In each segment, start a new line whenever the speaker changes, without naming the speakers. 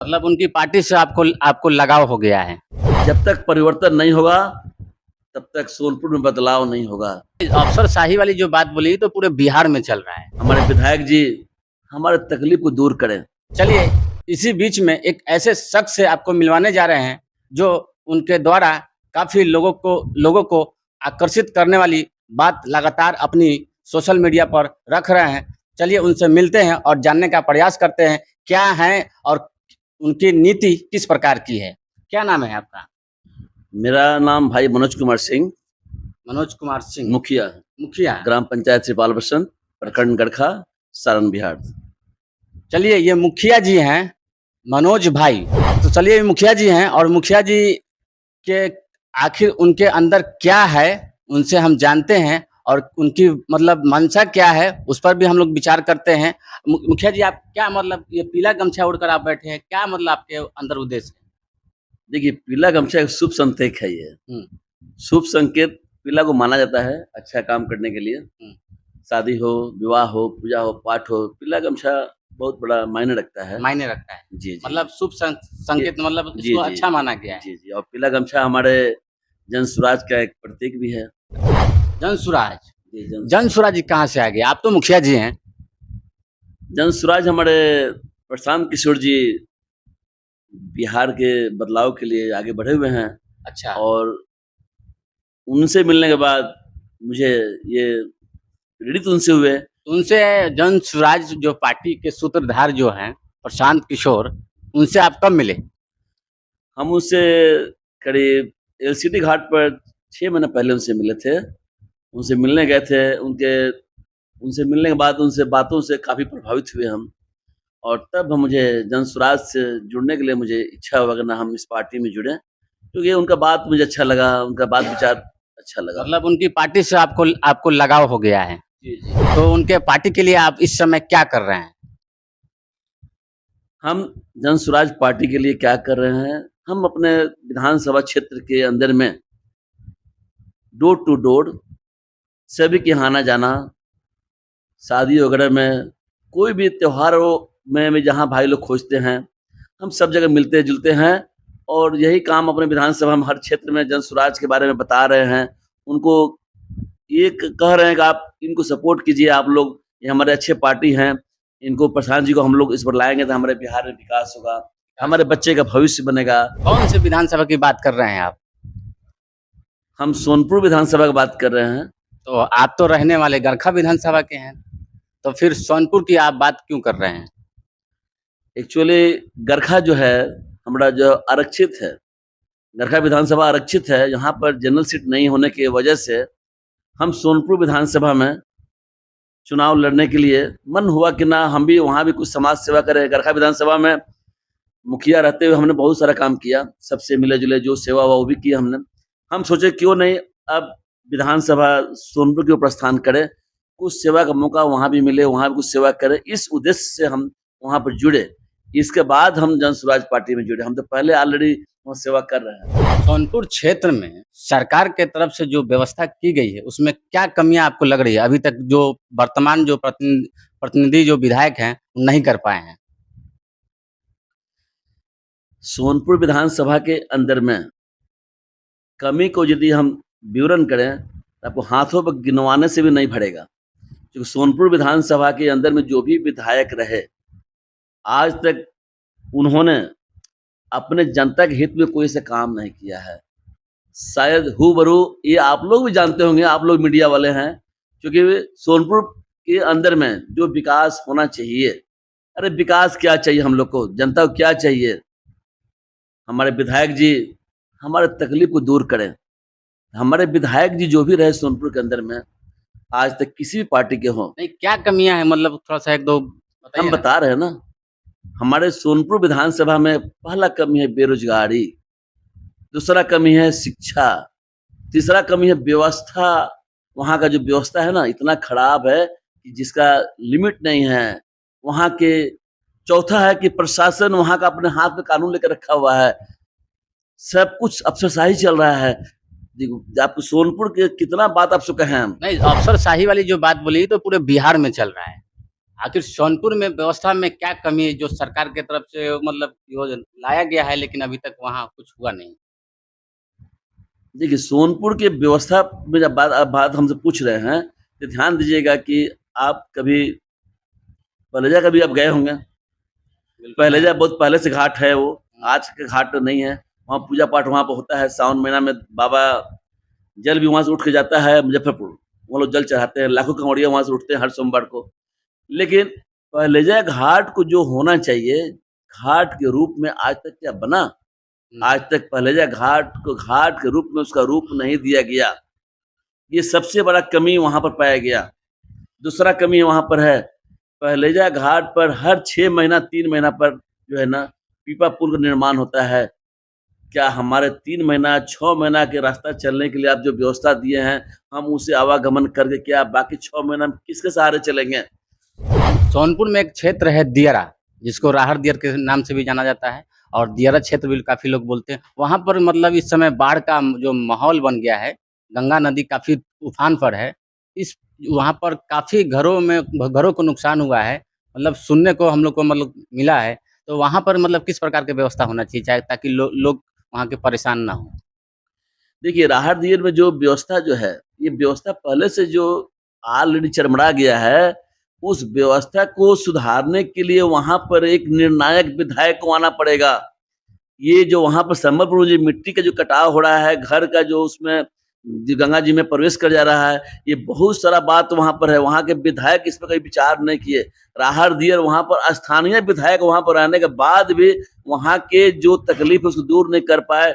मतलब उनकी पार्टी से आपको आपको लगाव हो गया है।
जब तक परिवर्तन नहीं होगा तब तक सोनपुर में बदलाव नहीं होगा।
अफसरशाही वाली जो बात बोली तो पूरे बिहार में चल रहा है।
हमारे विधायक जी हमारे तकलीफ को दूर करें।
चलिए इसी बीच में एक ऐसे शख्स से आपको मिलवाने जा रहे हैं जो उनके द्वारा काफी लोगों को आकर्षित करने वाली बात लगातार अपनी सोशल मीडिया पर रख रहे हैं। चलिए उनसे मिलते हैं और जानने का प्रयास करते हैं क्या है और उनकी नीति किस प्रकार की है। क्या नाम है आपका?
मेरा नाम भाई मनोज कुमार सिंह,
मनोज कुमार सिंह,
मुखिया ग्राम पंचायत श्रीपाल बसन, प्रखंड गड़खा, सारण बिहार।
चलिए ये मुखिया जी हैं मनोज भाई। तो चलिए ये मुखिया जी हैं और मुखिया जी के आखिर उनके अंदर क्या है उनसे हम जानते हैं और उनकी मतलब मंशा क्या है उस पर भी हम लोग विचार करते हैं। मुखिया जी आप क्या मतलब ये पीला गमछा ओढ़कर आप बैठे हैं, क्या मतलब आपके अंदर उद्देश्य है?
देखिए पीला गमछा एक शुभ संकेत है। ये शुभ संकेत पीला को माना जाता है अच्छा काम करने के लिए। शादी हो, विवाह हो, पूजा हो, पाठ हो, पीला गमछा बहुत बड़ा मायने रखता है। जी।
मतलब शुभ संकेत मतलब इसको अच्छा माना गया है।
जी। और पीला गमछा हमारे जन स्वराज का एक प्रतीक भी है।
जन स्वराज जी कहाँ से आ गए? आप तो मुखिया जी हैं।
जन स्वराज हमारे प्रशांत किशोर जी बिहार के बदलाव के लिए आगे बढ़े हुए हैं।
अच्छा।
और उनसे मिलने के बाद मुझे ये प्रेरित उनसे हुए।
उनसे जन स्वराज जो पार्टी के सूत्रधार जो हैं प्रशांत किशोर, उनसे आप कब मिले?
हम उससे करीब एलसीडी घाट पर 6 महीने पहले उनसे मिले थे। उनसे मिलने गए थे। उनसे मिलने के बाद उनसे बातों से काफ़ी प्रभावित हुए हम। और तब मुझे जन स्वराज से जुड़ने के लिए मुझे इच्छा हुआ कि ना हम इस पार्टी में जुड़ें, क्योंकि उनका बात मुझे अच्छा लगा, उनका बात विचार अच्छा लगा।
मतलब उनकी पार्टी से आपको लगाव हो गया है।
जी।
तो उनके पार्टी के लिए आप इस समय क्या कर रहे हैं?
हम जन स्वराज पार्टी के लिए क्या कर रहे हैं, हम अपने विधानसभा क्षेत्र के अंदर में डोर टू डोर सभी के यहाँ आना जाना, शादी वगैरह में, कोई भी त्योहारों में जहाँ भाई लोग खोजते हैं, हम सब जगह मिलते जुलते हैं। और यही काम अपने विधानसभा में हर क्षेत्र में जन स्वराज के बारे में बता रहे हैं। उनको ये कह रहे हैं कि आप इनको सपोर्ट कीजिए, आप लोग ये हमारे अच्छे पार्टी हैं, इनको प्रशांत जी को हम लोग इस पर लाएंगे तो हमारे बिहार में विकास होगा, हमारे बच्चे का भविष्य बनेगा।
कौन से विधानसभा की बात कर रहे हैं आप?
हम सोनपुर विधानसभा की बात कर रहे हैं।
तो आप तो रहने वाले गरखा विधानसभा के हैं, तो फिर सोनपुर की आप बात क्यों कर रहे हैं?
एक्चुअली गरखा जो है हमारा जो आरक्षित है, गरखा विधानसभा आरक्षित है। यहाँ पर जनरल सीट नहीं होने की वजह से हम सोनपुर विधानसभा में चुनाव लड़ने के लिए मन हुआ कि ना हम भी वहाँ भी कुछ समाज सेवा करें। गरखा विधानसभा में मुखिया रहते हुए हमने बहुत सारा काम किया, सबसे मिले जुले जो सेवा हुआ वो भी किया हमने। हम सोचे क्यों नहीं अब विधानसभा सोनपुर के प्रस्थान करें, कुछ सेवा का मौका वहाँ भी मिले, वहाँ भी कुछ सेवा करें, इस उद्देश्य से हम वहाँ पर जुड़े। इसके बाद हम जन स्वराज पार्टी में जुड़े। हम तो पहले ऑलरेडी वहाँ सेवा कर रहे हैं।
सोनपुर क्षेत्र में सरकार के तरफ से जो व्यवस्था की गई है उसमें क्या कमियां आपको लग रही है? अभी तक जो वर्तमान जो प्रतिनिधि जो विधायक हैं नहीं कर पाए हैं।
सोनपुर विधानसभा के अंदर में कमी को यदि हम विवरण करें तो आपको हाथों पर गिनवाने से भी नहीं भरेगा, क्योंकि सोनपुर विधानसभा के अंदर में जो भी विधायक रहे आज तक उन्होंने अपने जनता के हित में कोई से काम नहीं किया है। शायद हूबरू ये आप लोग भी जानते होंगे, आप लोग मीडिया वाले हैं, क्योंकि सोनपुर के अंदर में जो विकास होना चाहिए, अरे विकास क्या चाहिए हम लोग को, जनता को क्या चाहिए, हमारे विधायक जी हमारे तकलीफ को दूर करें। हमारे विधायक जी जो भी रहे सोनपुर के अंदर में आज तक किसी भी पार्टी के हों,
नहीं क्या कमियां हैं मतलब थोड़ा सा एक दो बताइए।
हम बता रहे हैं ना, हमारे सोनपुर विधानसभा में पहला कमी है बेरोजगारी, दूसरा कमी है शिक्षा, तीसरा कमी है व्यवस्था। वहाँ का जो व्यवस्था है ना इतना खराब है कि जिसका लिमिट नहीं है। वहाँ के चौथा है कि प्रशासन वहाँ का अपने हाथ में कानून लेकर रखा हुआ है, सब कुछ अफसरशाही चल रहा है। आपको सोनपुर के कितना बात आपसे कहें हम।
नहीं अफसरशाही वाली जो बात बोली तो पूरे बिहार में चल रहा है। आखिर सोनपुर में व्यवस्था में क्या कमी है जो सरकार की तरफ से मतलब योजना लाया गया है लेकिन अभी तक वहाँ कुछ हुआ नहीं?
देखिए, सोनपुर की व्यवस्था में जब बात हमसे पूछ रहे हैं, तो ध्यान दीजिएगा कि आप कभी पहलेजा कभी आप गए होंगे।
बिल्कुल
पहलेजा
नहीं।
बहुत पहले से घाट है वो, आज का घाट नहीं है। वहाँ पूजा पाठ वहाँ पे होता है, सावन महीना में बाबा जल भी वहाँ से उठ के जाता है मुजफ्फरपुर। वो लोग जल चढ़ाते हैं, लाखों कांवड़िया वहाँ से उठते हैं हर सोमवार को। लेकिन पहलेजा घाट को जो होना चाहिए, घाट के रूप में आज तक क्या बना?
हुँ,
आज तक पहलेजा घाट को घाट के रूप में उसका रूप नहीं दिया गया। ये सबसे बड़ा कमी वहाँ पर पाया गया। दूसरा कमी वहाँ पर है, पहलेजा घाट पर हर 6 महीना 3 महीना पर जो है ना, पीपा पुल का निर्माण होता है। क्या हमारे 3 महीना 6 महीना के रास्ता चलने के लिए आप जो व्यवस्था दिए हैं, हम उसे आवागमन करके क्या बाकी 6 महीना में किसके सहारे चलेंगे?
सोनपुर में एक क्षेत्र है दियारा, जिसको राहर दियर के नाम से भी जाना जाता है और दियारा क्षेत्र भी काफ़ी लोग बोलते हैं। वहाँ पर मतलब इस समय बाढ़ का जो माहौल बन गया है, गंगा नदी काफ़ी उफान पर है। इस वहाँ पर काफ़ी घरों को नुकसान हुआ है, मतलब सुनने को हम लोग को मतलब मिला है। तो वहाँ पर मतलब किस प्रकार की व्यवस्था होना चाहिए चाहे ताकि लोग वहाँ के परेशान ना हों?
देखिए, राहत दियर में जो व्यवस्था जो है, ये व्यवस्था पहले से जो ऑलरेडी चरमरा गया है, उस व्यवस्था को सुधारने के लिए वहाँ पर एक निर्णायक विधायक को आना पड़ेगा। ये जो वहाँ पर संबलपुर में जो मिट्टी का जो कटाव हो रहा है, घर का जो उसमें जो गंगा जी में प्रवेश कर जा रहा है, ये बहुत सारा बात वहाँ पर है। वहाँ के विधायक इस पर कभी विचार नहीं किए। राहत दियर वहाँ पर स्थानीय विधायक वहाँ पर रहने के बाद भी वहाँ के जो तकलीफ है उसको दूर नहीं कर पाए।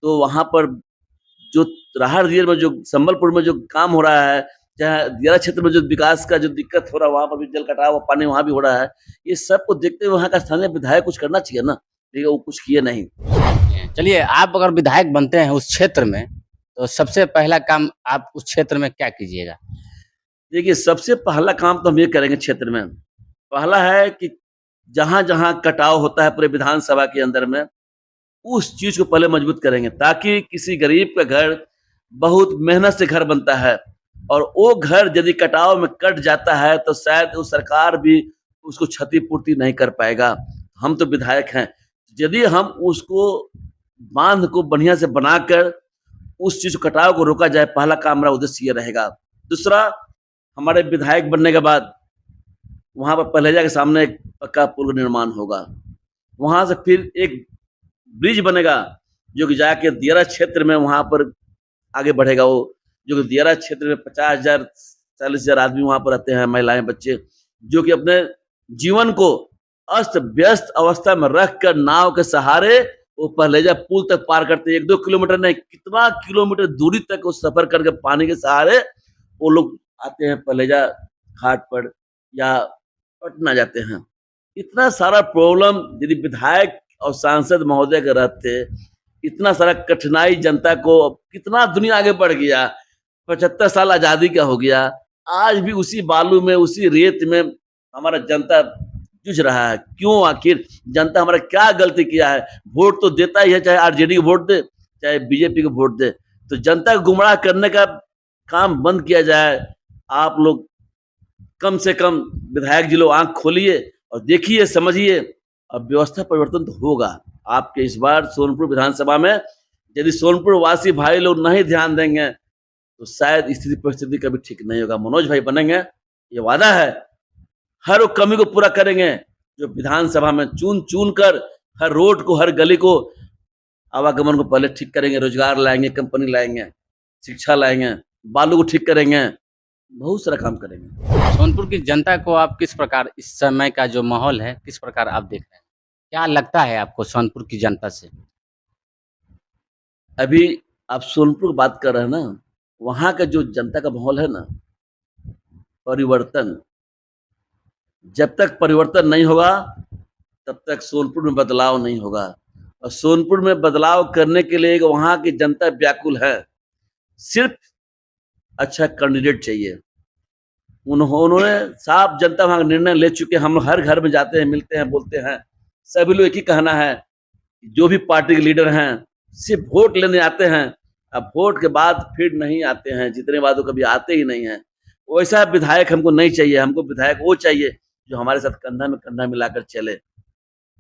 तो वहाँ पर जो राहत दियर में जो संबलपुर में जो काम हो रहा है, चाहे दियारा क्षेत्र में जो विकास का जो दिक्कत हो रहा है, वहाँ पर भी जल कटाव पानी वहाँ भी हो रहा है। ये सब को देखते हुए वहाँ का स्थानीय विधायक कुछ करना चाहिए ना, लेकिन वो कुछ किए नहीं।
चलिए आप अगर विधायक बनते हैं उस क्षेत्र में, तो सबसे पहला काम आप उस क्षेत्र में क्या कीजिएगा?
देखिए, सबसे पहला काम तो हम ये करेंगे क्षेत्र में, पहला है कि जहाँ-जहाँ कटाव होता है पूरे विधानसभा के अंदर में, उस चीज़ को पहले मजबूत करेंगे, ताकि किसी गरीब का घर बहुत मेहनत से घर बनता है और वो घर यदि कटाव में कट जाता है, तो शायद वो सरकार भी उसको क्षतिपूर्ति नहीं कर पाएगा। हम तो विधायक हैं, यदि हम उसको बाँध को बढ़िया से बनाकर उस चीज़ कटाव को रोका जाए, पहला काम मेरा उद्देश्य ये रहेगा। दूसरा, हमारे विधायक बनने के बाद वहाँ पर पहलेजा के सामने एक पक्का पुल का निर्माण होगा। वहाँ से फिर एक ब्रिज बनेगा, जो कि जाके दियारा क्षेत्र में वहाँ पर आगे बढ़ेगा वो, जो कि दियारा क्षेत्र में 50,000 40,000 आदमी वहाँ पर रहते हैं, महिलाएँ, बच्चे, जो कि अपने जीवन को अस्त-व्यस्त अवस्था में रख कर नाव के सहारे वो पहलेजा पुल तक पार करते हैं। 1-2 किलोमीटर नहीं, कितना किलोमीटर दूरी तक वो सफ़र करके पानी के सहारे वो लोग आते हैं पहलेजा घाट पर या पटना जाते हैं। इतना सारा प्रॉब्लम यदि विधायक और सांसद महोदय के रहते, इतना सारा कठिनाई जनता को, कितना दुनिया आगे बढ़ गया। 75 साल आज़ादी का हो गया, आज भी उसी बालू में, उसी रेत में हमारा जनता जूझ रहा है। क्यों आखिर? जनता हमारा क्या गलती किया है? वोट तो देता ही है, चाहे आरजेडी को वोट दे, चाहे बीजेपी को वोट दे। तो जनता को गुमराह करने का काम बंद किया जाए। आप लोग कम से कम विधायक जी लोग आँख खोलिए और देखिए, समझिए, अब व्यवस्था परिवर्तन तो होगा। आपके इस बार सोनपुर विधानसभा में यदि सोनपुर वासी भाई लोग नहीं ध्यान देंगे, तो शायद स्थिति परिस्थिति कभी ठीक नहीं होगा। मनोज भाई बनेंगे, ये वादा है। हर वो कमी को पूरा करेंगे, जो विधानसभा में चुन-चुन कर हर रोड को, हर गली को, आवागमन को पहले ठीक करेंगे, रोजगार लाएँगे, कंपनी लाएँगे, शिक्षा लाएँगे, बालू को ठीक करेंगे, बहुत सारा काम करेंगे।
सोनपुर की जनता को आप किस प्रकार इस समय का जो माहौल है, किस प्रकार आप देख रहे हैं? क्या लगता है आपको सोनपुर की जनता से?
अभी आप सोनपुर की बात कर रहे हैं ना, वहाँ का जो जनता का माहौल है ना, परिवर्तन, जब तक परिवर्तन नहीं होगा, तब तक सोनपुर में बदलाव नहीं होगा। और सोनपुर में बदलाव करने के लिए वहाँ की जनता व्याकुल है। सिर्फ अच्छा कैंडिडेट चाहिए। उन्होंने साफ जनता वहाँ निर्णय ले चुके हैं। हम लोग हर घर में जाते हैं, मिलते हैं, बोलते हैं, सभी लोग एक ही कहना है, जो भी पार्टी के लीडर हैं सिर्फ वोट लेने आते हैं, अब वोट के बाद फिर नहीं आते हैं, जितने बाद वो कभी आते ही नहीं हैं। वैसा विधायक हमको नहीं चाहिए। हमको विधायक वो चाहिए जो हमारे साथ कंधा में कंधा मिलाकर चले।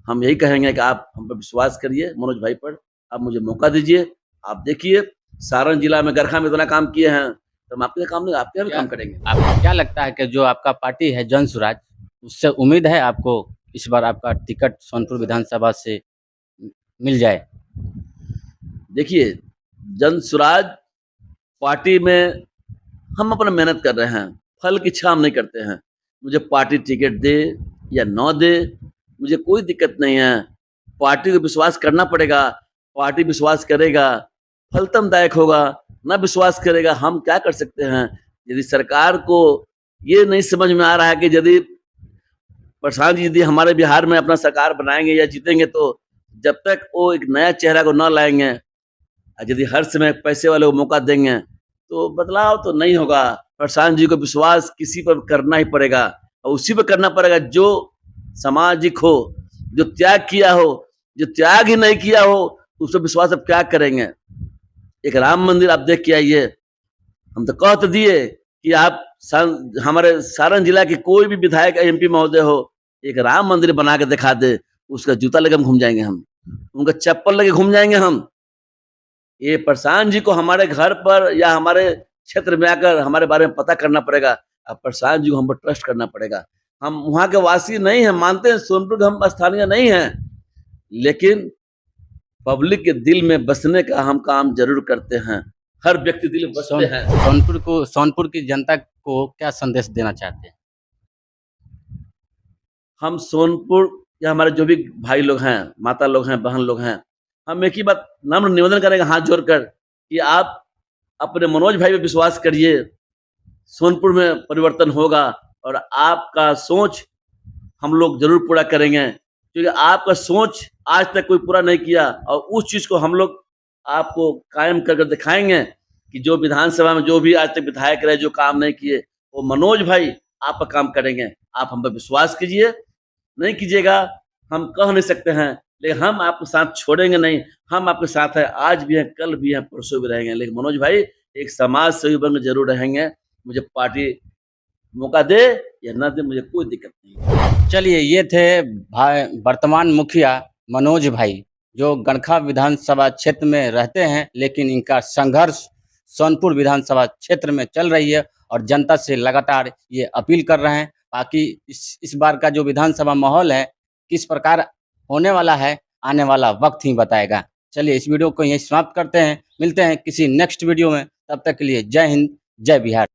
हम यही कहेंगे कि आप हम पर विश्वास करिए, मनोज भाई पर, आप मुझे मौका दीजिए। आप देखिए सारण जिला में, गरखा में इतना काम किए हैं, तो हम आपके काम नहीं, आपके यहाँ भी काम करेंगे।
आपको क्या लगता है कि जो आपका पार्टी है जन स्वराज, उससे उम्मीद है आपको इस बार आपका टिकट सोनपुर विधानसभा से मिल जाए?
देखिए, जन स्वराज पार्टी में हम अपना मेहनत कर रहे हैं, फल की इच्छा हम नहीं करते हैं। मुझे पार्टी टिकट दे या न दे, मुझे कोई दिक्कत नहीं है। पार्टी को विश्वास करना पड़ेगा, पार्टी विश्वास करेगा, फलतमदायक होगा, ना विश्वास करेगा, हम क्या कर सकते हैं? यदि सरकार को ये नहीं समझ में आ रहा है कि यदि प्रशांत जी यदि हमारे बिहार में अपना सरकार बनाएंगे या जीतेंगे, तो जब तक वो एक नया चेहरा को न लाएंगे, यदि हर समय पैसे वाले को मौका देंगे, तो बदलाव तो नहीं होगा। प्रशांत जी को विश्वास किसी पर करना ही पड़ेगा, और उसी पर करना पड़ेगा जो सामाजिक हो, जो त्याग किया हो। जो त्याग ही नहीं किया हो तो उस पर विश्वास अब क्या करेंगे? एक राम मंदिर आप देख के आइए। हम तो कह तो दिए कि आप हमारे सारण जिला के कोई भी विधायक एमपी महोदय हो, एक राम मंदिर बना के दिखा दे, उसका जूता लेकर घूम जाएंगे हम, उनका चप्पल लेके घूम जाएंगे हम। ये प्रशांत जी को हमारे घर पर या हमारे क्षेत्र में आकर हमारे बारे में पता करना पड़ेगा। अब प्रशांत जी को हम पर ट्रस्ट करना पड़ेगा। हम वहाँ के वासी नहीं हैं, मानते हैं सोनपुर के हम स्थानीय नहीं हैं, लेकिन पब्लिक के दिल में बसने का हम काम जरूर करते हैं। हर व्यक्ति दिल में बसते हैं।
सोनपुर की जनता को क्या संदेश देना चाहते हैं?
हम सोनपुर या हमारे जो भी भाई लोग हैं, माता लोग हैं, बहन लोग हैं, हम एक ही बात नम्र निवेदन करेंगे हाथ जोड़कर कि आप अपने मनोज भाई पे विश्वास करिए। सोनपुर में परिवर्तन होगा और आपका सोच हम लोग जरूर पूरा करेंगे, क्योंकि आपका सोच आज तक कोई पूरा नहीं किया, और उस चीज को हम लोग आपको कायम करके दिखाएंगे कि जो विधानसभा में जो भी आज तक विधायक रहे जो काम नहीं किए, वो मनोज भाई आप पर काम करेंगे। आप हम पर विश्वास कीजिए, नहीं कीजिएगा हम कह नहीं सकते हैं, लेकिन हम आपके साथ छोड़ेंगे नहीं। हम आपके साथ है, आज भी हैं, कल भी हैं, परसों भी रहेंगे। लेकिन मनोज भाई एक समाज सेवी बनकर जरूर रहेंगे। मुझे पार्टी मौका दे या न दे, मुझे कोई दिक्कत नहीं।
चलिए, ये थे वर्तमान मुखिया मनोज भाई, जो गणखा विधानसभा क्षेत्र में रहते हैं, लेकिन इनका संघर्ष सोनपुर विधानसभा क्षेत्र में चल रही है और जनता से लगातार ये अपील कर रहे हैं। बाकी इस बार का जो विधानसभा माहौल है किस प्रकार होने वाला है, आने वाला वक्त ही बताएगा। चलिए, इस वीडियो को यहीं समाप्त करते हैं, मिलते हैं किसी नेक्स्ट वीडियो में। तब तक के लिए जय हिंद, जय बिहार।